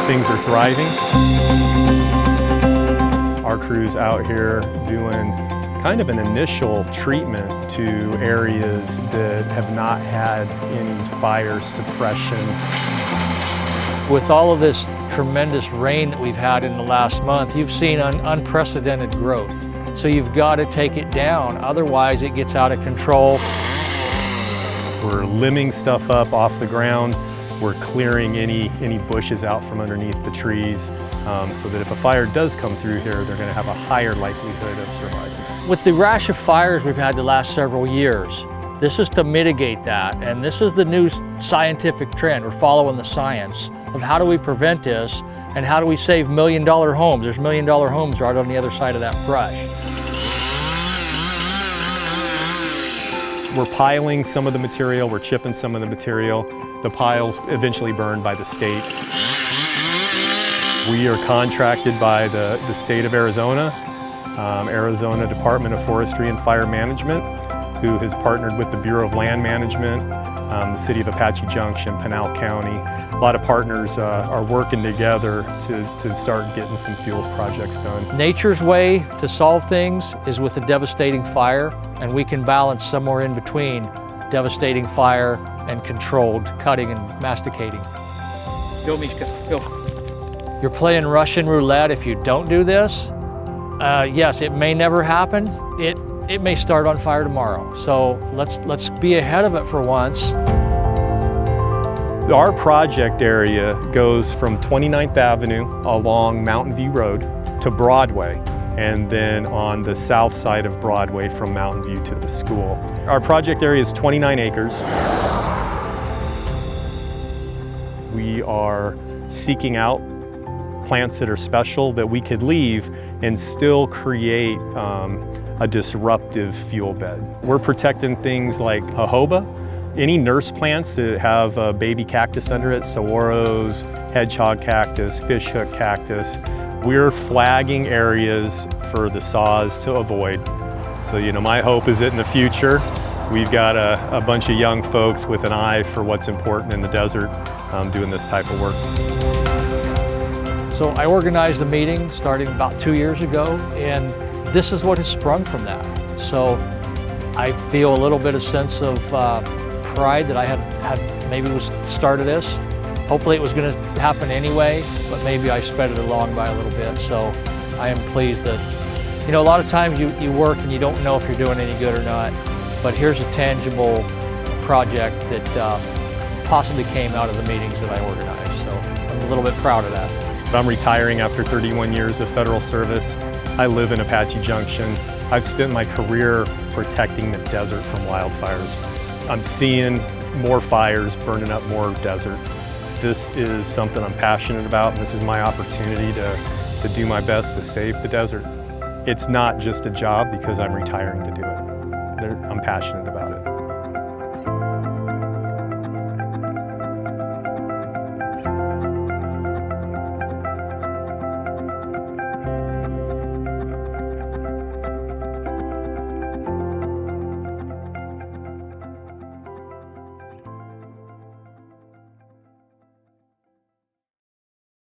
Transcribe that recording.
things are thriving. Our crew's out here doing kind of an initial treatment to areas that have not had any fire suppression. With all of this tremendous rain that we've had in the last month, you've seen unprecedented growth. So you've got to take it down, otherwise it gets out of control. We're limbing stuff up off the ground. We're clearing any bushes out from underneath the trees so that if a fire does come through here, they're going to have a higher likelihood of surviving. With the rash of fires we've had the last several years, this is to mitigate that, and this is the new scientific trend. We're following the science of how do we prevent this and how do we save million-dollar homes. There's million-dollar homes right on the other side of that brush. We're piling some of the material, we're chipping some of the material. The piles eventually burned by the state. We are contracted by the state of Arizona, Arizona Department of Forestry and Fire Management, who has partnered with the Bureau of Land Management, the city of Apache Junction, Pinal County. A lot of partners are working together to start getting some fuels projects done. Nature's way to solve things is with a devastating fire, and we can balance somewhere in between devastating fire and controlled cutting and masticating. Go, Mishka, go. You're playing Russian roulette if you don't do this. Yes, it may never happen. It may start on fire tomorrow. So let's be ahead of it for once. Our project area goes from 29th Avenue along Mountain View Road to Broadway, and then on the south side of Broadway from Mountain View to the school. Our project area is 29 acres. We are seeking out plants that are special that we could leave and still create a disruptive fuel bed. We're protecting things like jojoba, any nurse plants that have a baby cactus under it, saguaros, hedgehog cactus, fishhook cactus. We're flagging areas for the saws to avoid. So, my hope is that in the future, we've got a bunch of young folks with an eye for what's important in the desert doing this type of work. So I organized a meeting starting about 2 years ago, and this is what has sprung from that. So I feel a little bit of sense of pride that I had maybe was the start of this. Hopefully it was going to happen anyway, but maybe I sped it along by a little bit. So I am pleased that, a lot of times you work and you don't know if you're doing any good or not, but here's a tangible project that possibly came out of the meetings that I organized. So I'm a little bit proud of that. I'm retiring after 31 years of federal service. I live in Apache Junction. I've spent my career protecting the desert from wildfires. I'm seeing more fires burning up more desert. This is something I'm passionate about, and this is my opportunity to do my best to save the desert. It's not just a job because I'm retiring to do it. I'm passionate about it.